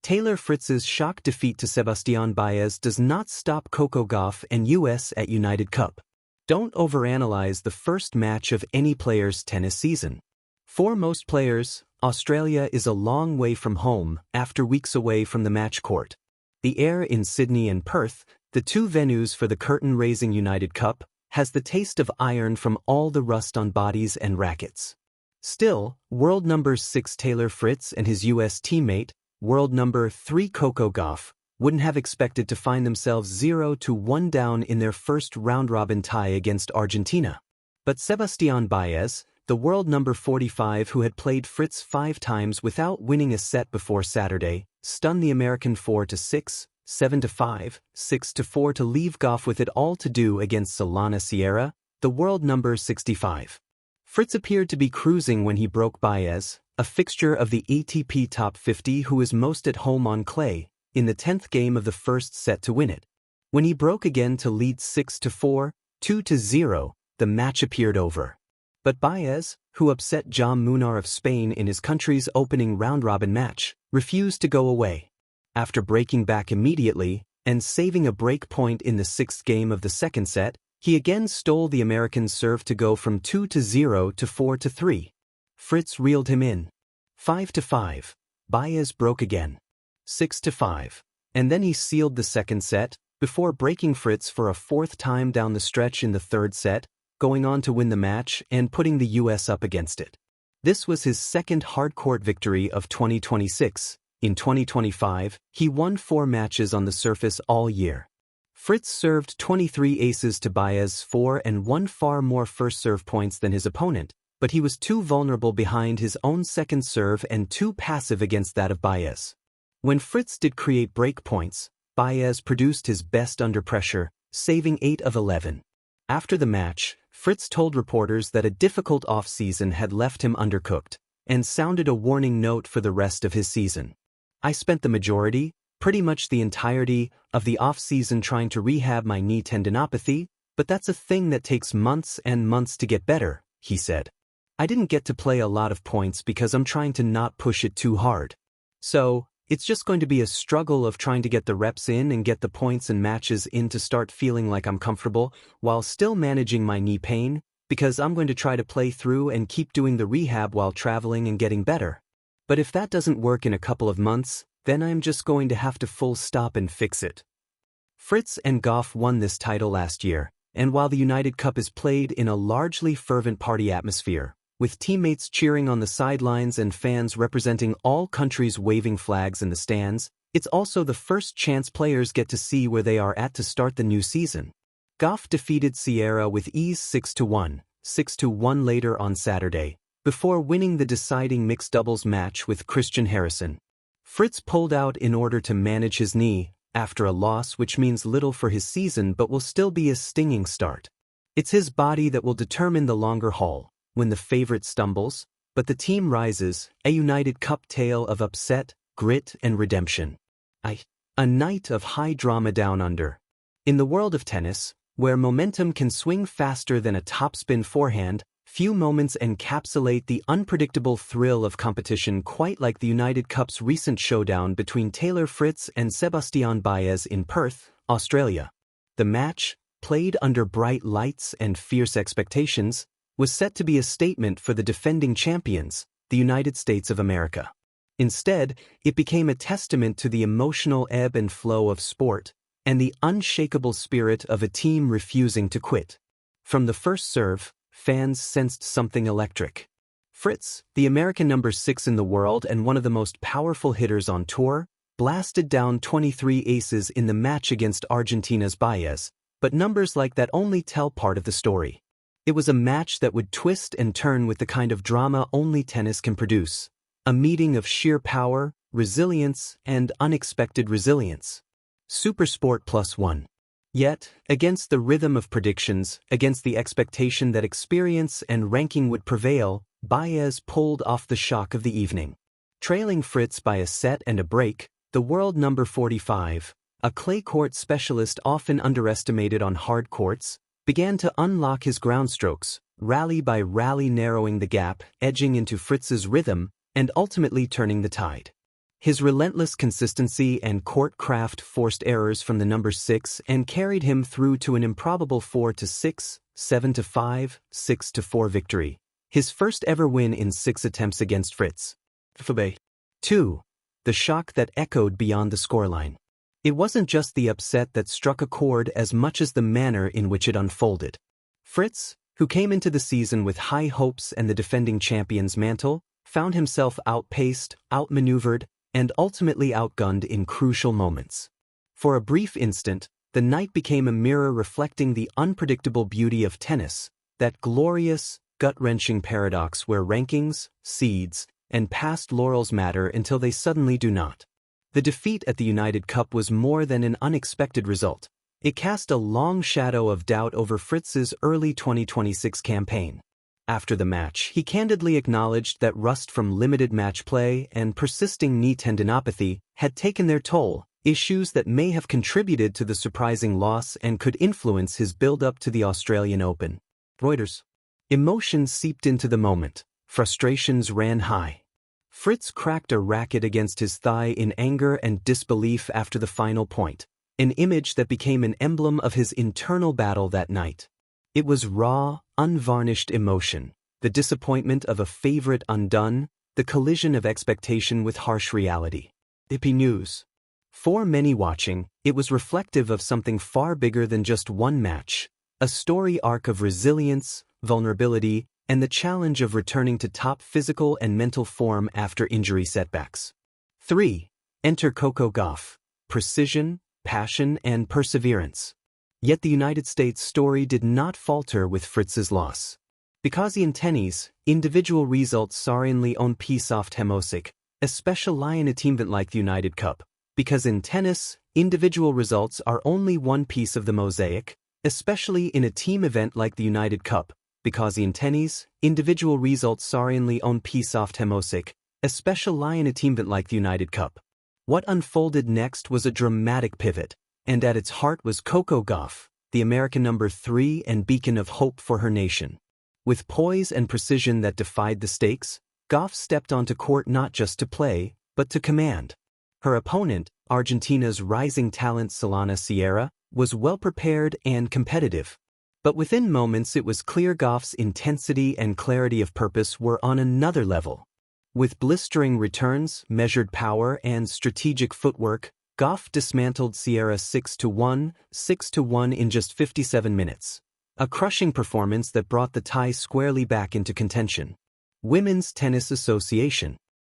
Taylor Fritz's shock defeat to Sebastián Báez does not stop Coco Gauff and US at United Cup. Don't overanalyze the first match of any player's tennis season. For most players, Australia is a long way from home after weeks away from the match court. The air in Sydney and Perth, the two venues for the curtain-raising United Cup, has the taste of iron from all the rust on bodies and rackets. Still, world number 6 Taylor Fritz and his US teammate, world number 3 Coco Gauff, wouldn't have expected to find themselves 0-1 down in their first round-robin tie against Argentina. But Sebastián Báez, the world number 45 who had played Fritz 5 times without winning a set before Saturday, stunned the American 4-6, 7-5, 6-4 to leave Gauff with it all to do against Solana Sierra, the world number 65. Fritz appeared to be cruising when he broke Báez, a fixture of the ATP Top 50 who is most at home on clay, in the 10th game of the first set to win it. When he broke again to lead 6-4, 2-0, the match appeared over. But Báez, who upset Jaume Munar of Spain in his country's opening round-robin match, refused to go away. After breaking back immediately and saving a break point in the 6th game of the second set, he again stole the American's serve to go from 2-0 to 4-3. Fritz reeled him in. 5-5. Báez broke again. 6-5. And then he sealed the second set, before breaking Fritz for a 4th time down the stretch in the 3rd set, going on to win the match and putting the US up against it. This was his second hardcourt victory of 2026. In 2025, he won 4 matches on the surface all year. Fritz served 23 aces to Báez 4 and won far more first serve points than his opponent, but he was too vulnerable behind his own second serve and too passive against that of Báez. When Fritz did create break points, Báez produced his best under pressure, saving 8 of 11. After the match, Fritz told reporters that a difficult off-season had left him undercooked, and sounded a warning note for the rest of his season. I spent the majority, pretty much the entirety, of the off-season trying to rehab my knee tendinopathy, but that's a thing that takes months and months to get better, he said. I didn't get to play a lot of points because I'm trying to not push it too hard. So, it's just going to be a struggle of trying to get the reps in and get the points and matches in to start feeling like I'm comfortable, while still managing my knee pain, because I'm going to try to play through and keep doing the rehab while traveling and getting better. But if that doesn't work in a couple of months, then I'm just going to have to full stop and fix it. Fritz and Gauff won this title last year, and while the United Cup is played in a largely fervent party atmosphere, with teammates cheering on the sidelines and fans representing all countries waving flags in the stands, it's also the first chance players get to see where they are at to start the new season. Gauff defeated Sierra with ease 6-1, 6-1 later on Saturday, before winning the deciding mixed doubles match with Christian Harrison. Fritz pulled out in order to manage his knee, after a loss which means little for his season but will still be a stinging start. It's his body that will determine the longer haul, when the favorite stumbles, but the team rises, a United Cup tale of upset, grit and redemption. A night of high drama down under. In the world of tennis, where momentum can swing faster than a topspin forehand, few moments encapsulate the unpredictable thrill of competition quite like the United Cup's recent showdown between Taylor Fritz and Sebastián Báez in Perth, Australia. The match, played under bright lights and fierce expectations, was set to be a statement for the defending champions, the United States of America. Instead, it became a testament to the emotional ebb and flow of sport, and the unshakable spirit of a team refusing to quit. From the first serve, fans sensed something electric. Fritz, the American number 6 in the world and one of the most powerful hitters on tour, blasted down 23 aces in the match against Argentina's Báez, but numbers like that only tell part of the story. It was a match that would twist and turn with the kind of drama only tennis can produce. A meeting of sheer power, resilience, and unexpected resilience. Supersport +1. Yet, against the rhythm of predictions, against the expectation that experience and ranking would prevail, Báez pulled off the shock of the evening. Trailing Fritz by a set and a break, the world number 45, a clay court specialist often underestimated on hard courts, began to unlock his ground strokes, rally by rally narrowing the gap, edging into Fritz's rhythm, and ultimately turning the tide. His relentless consistency and court craft forced errors from the number 6 and carried him through to an improbable 4-6, 7-5, 6-4 victory. His first ever win in 6 attempts against Fritz. 2. The shock that echoed beyond the scoreline. It wasn't just the upset that struck a chord as much as the manner in which it unfolded. Fritz, who came into the season with high hopes and the defending champion's mantle, found himself outpaced, outmaneuvered, and ultimately outgunned in crucial moments. For a brief instant, the night became a mirror reflecting the unpredictable beauty of tennis, that glorious, gut-wrenching paradox where rankings, seeds, and past laurels matter until they suddenly do not. The defeat at the United Cup was more than an unexpected result. It cast a long shadow of doubt over Fritz's early 2026 campaign. After the match, he candidly acknowledged that rust from limited match play and persisting knee tendinopathy had taken their toll, issues that may have contributed to the surprising loss and could influence his build-up to the Australian Open. Reuters. Emotions seeped into the moment. Frustrations ran high. Fritz cracked a racket against his thigh in anger and disbelief after the final point, an image that became an emblem of his internal battle that night. It was raw, unvarnished emotion, the disappointment of a favorite undone, the collision of expectation with harsh reality. IP News. For many watching, it was reflective of something far bigger than just one match, a story arc of resilience, vulnerability, and the challenge of returning to top physical and mental form after injury setbacks. 3. Enter Coco Gauff. Precision, passion, and perseverance. Yet the United States story did not falter with Fritz's loss. Because in tennis, individual results sarenly on pisoft hemosik, especially in a team event like the United Cup. Because in tennis, individual results are only one piece of the mosaic, especially in a team event like the United Cup. Because in tennis, individual results sarenly on pisoft hemosik, especially in a team event like the United Cup. What unfolded next was a dramatic pivot, and at its heart was Coco Gauff, the American number 3 and beacon of hope for her nation. With poise and precision that defied the stakes, Gauff stepped onto court not just to play, but to command. Her opponent, Argentina's rising talent Solana Sierra, was well-prepared and competitive. But within moments it was clear Gauff's intensity and clarity of purpose were on another level. With blistering returns, measured power, and strategic footwork, Gauff dismantled Sierra 6-1, 6-1 in just 57 minutes. A crushing performance that brought the tie squarely back into contention. Women's Tennis Association.